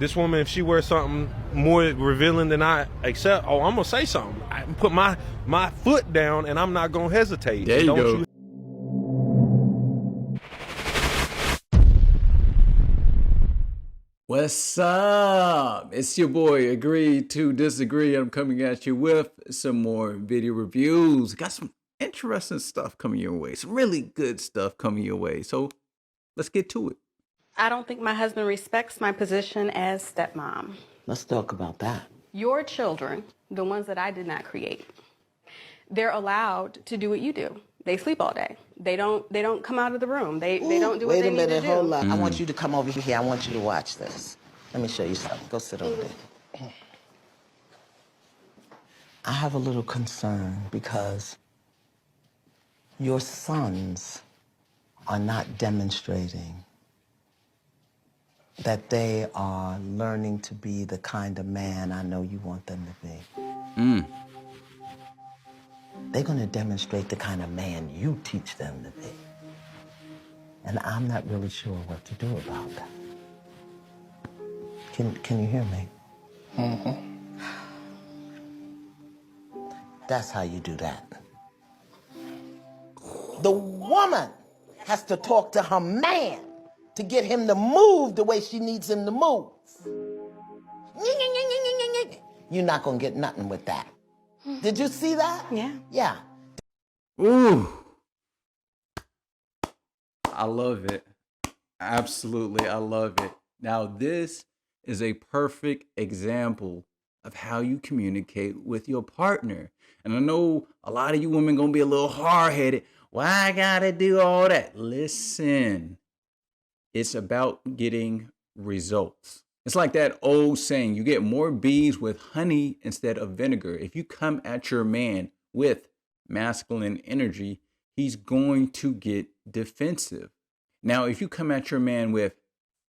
This woman, if she wears something more revealing than I accept, oh, I'm gonna say something. I put my foot down, and I'm not gonna hesitate. There you go. What's up? It's your boy, Agree to Disagree. I'm coming at you with some more video reviews. Got some interesting stuff coming your way. Some really good stuff coming your way. So let's get to it. I don't think my husband respects my position as stepmom. Let's talk about that. Your children, the ones that I did not create, they're allowed to do what you do. They sleep all day. They don't come out of the room. They don't do what they need to do. Wait a minute, hold up. I want you to come over here. I want you to watch this. Let me show you something. Go sit over there. I have a little concern because your sons are not demonstrating that they are learning to be the kind of man I know you want them to be. They're gonna demonstrate the kind of man you teach them to be. And I'm not really sure what to do about that. Can you hear me? Mm-hmm. That's how you do that. The woman has to talk to her man to get him to move the way she needs him to move. You're not gonna get nothing with that. Did you see that? Yeah. Yeah. Ooh. I love it. Absolutely, I love it. Now, this is a perfect example of how you communicate with your partner. And I know a lot of you women gonna be a little hard-headed. Why I gotta do all that? Listen, it's about getting results. It's like that old saying, you get more bees with honey instead of vinegar. If you come at your man with masculine energy, he's going to get defensive. Now, if you come at your man with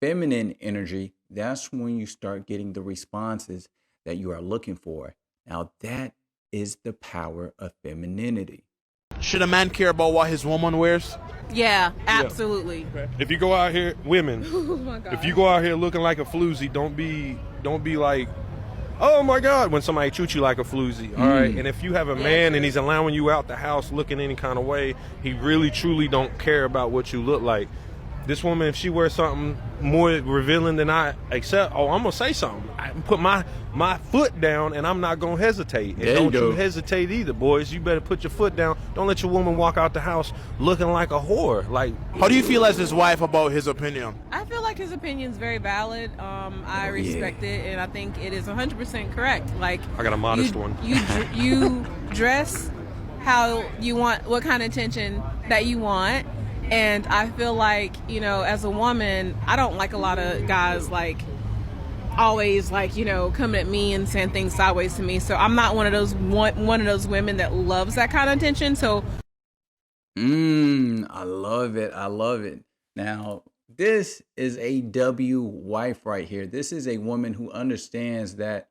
feminine energy, that's when you start getting the responses that you are looking for. Now, that is the power of femininity. Should a man care about what his woman wears? Yeah, absolutely. If you go out here, women, Oh my God. if you go out here looking like a floozy, don't be like, oh my God, when somebody treats you like a floozy. All right. And if you have a man and he's allowing you out the house looking any kind of way, he really truly don't care about what you look like. This woman, if she wears something more revealing than I accept, oh, I'm gonna say something. I put my foot down, and I'm not gonna hesitate. And There you don't go. you hesitate either, boys. You better put your foot down. Don't let your woman walk out the house looking like a whore. Like, How do you feel as his wife about his opinion? I feel like his opinion is very valid. I respect it, and I think it is 100% correct. Like, I got a modest one. You dress how you want, what kind of attention that you want. And I feel like, you know, as a woman, I don't like a lot of guys like always like, you know, coming at me and saying things sideways to me. So I'm not one of those women that loves that kind of attention. So I love it. I love it. Now, this is a W wife right here. This is a woman who understands that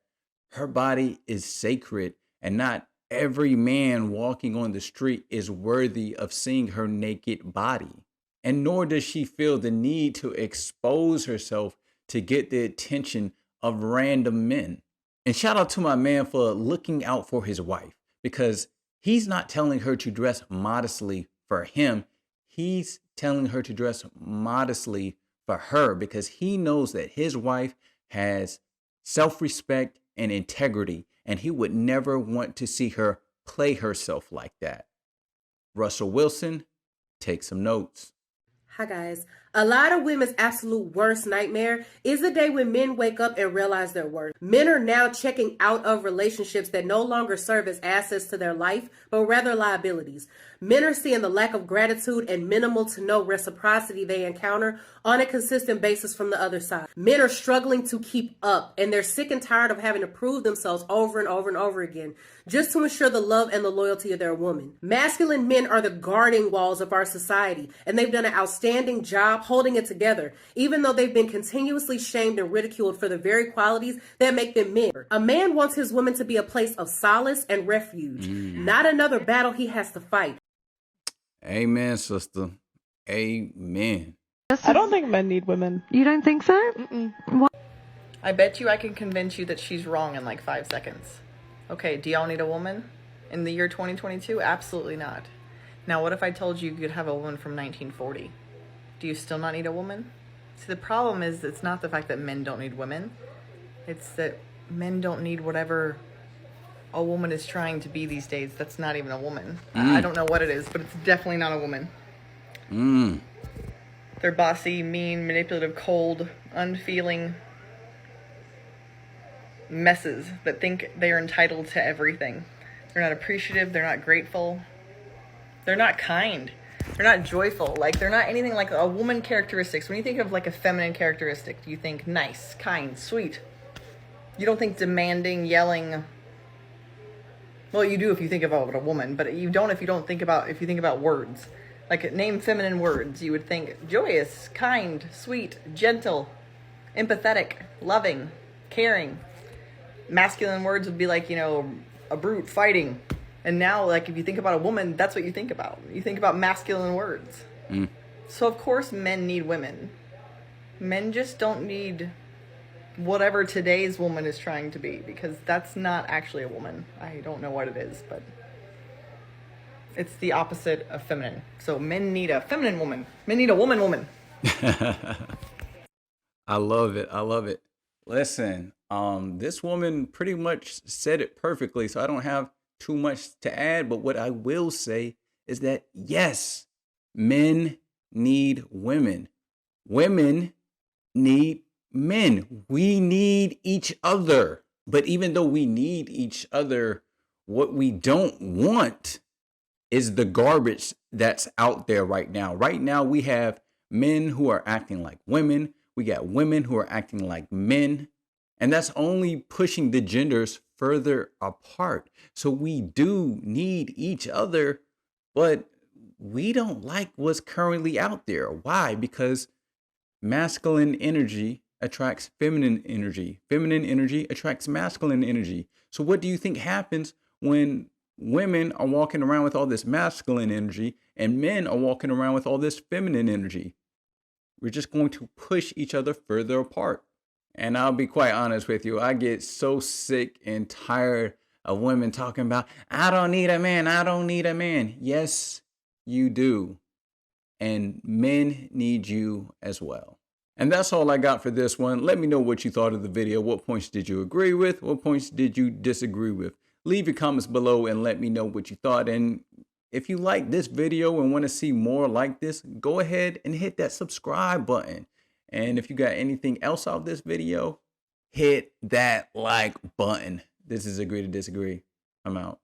her body is sacred and not every man walking on the street is worthy of seeing her naked body. And nor does she feel the need to expose herself to get the attention of random men. And shout out to my man for looking out for his wife, because he's not telling her to dress modestly for him. He's telling her to dress modestly for her because he knows that his wife has self-respect and integrity, and he would never want to see her play herself like that. Russell Wilson, take some notes. Hi guys. A lot of women's absolute worst nightmare is the day when men wake up and realize their worth. Men are now checking out of relationships that no longer serve as assets to their life, but rather liabilities. Men are seeing the lack of gratitude and minimal to no reciprocity they encounter on a consistent basis from the other side. Men are struggling to keep up, and they're sick and tired of having to prove themselves over and over and over again just to ensure the love and the loyalty of their woman. Masculine men are the guarding walls of our society, and they've done an outstanding job holding it together, even though they've been continuously shamed and ridiculed for the very qualities that make them men. A man wants his woman to be a place of solace and refuge, not another battle he has to fight. Amen, sister. Amen. I don't think men need women. You don't think so? Mm-mm. Why? I bet you I can convince you that she's wrong in like 5 seconds. Okay, do y'all need a woman in the year 2022? Absolutely not. Now, what if I told you you could have a woman from 1940? Do you still not need a woman? See, the problem is it's not the fact that men don't need women. It's that men don't need whatever a woman is trying to be these days. That's not even a woman. I don't know what it is, but it's definitely not a woman. They're bossy, mean, manipulative, cold, unfeeling messes that think they are entitled to everything. They're not appreciative. They're not grateful. They're not kind. They're not joyful. Like, they're not anything like a woman characteristics. When you think of like a feminine characteristic, you think nice, kind, sweet. You don't think demanding, yelling. Well, you do if you think about a woman, but you don't if you think about words. Like, name feminine words. You would think joyous, kind, sweet, gentle, empathetic, loving, caring. Masculine words would be like, a brute fighting. And now, like, if you think about a woman, that's what you think about. You think about masculine words. So, of course, men need women. Men just don't need whatever today's woman is trying to be, because that's not actually a woman. I don't know what it is, but it's the opposite of feminine. So men need a feminine woman. Men need a woman. I love it. I love it. Listen, this woman pretty much said it perfectly, so I don't have too much to add. But what I will say is that, yes, men need women. Women need men. We need each other. But even though we need each other, what we don't want is the garbage that's out there right now. Right now, we have men who are acting like women. We got women who are acting like men. And that's only pushing the genders further apart. So we do need each other, but we don't like what's currently out there. Why? Because masculine energy attracts feminine energy. Feminine energy attracts masculine energy. So what do you think happens when women are walking around with all this masculine energy and men are walking around with all this feminine energy? We're just going to push each other further apart. And I'll be quite honest with you, I get so sick and tired of women talking about, I don't need a man, I don't need a man. Yes, you do. And men need you as well. And that's all I got for this one. Let me know what you thought of the video. What points did you agree with? What points did you disagree with? Leave your comments below and let me know what you thought. And if you like this video and want to see more like this, go ahead and hit that subscribe button. And if you got anything else out of this video, hit that like button. This is Agree to Disagree. I'm out.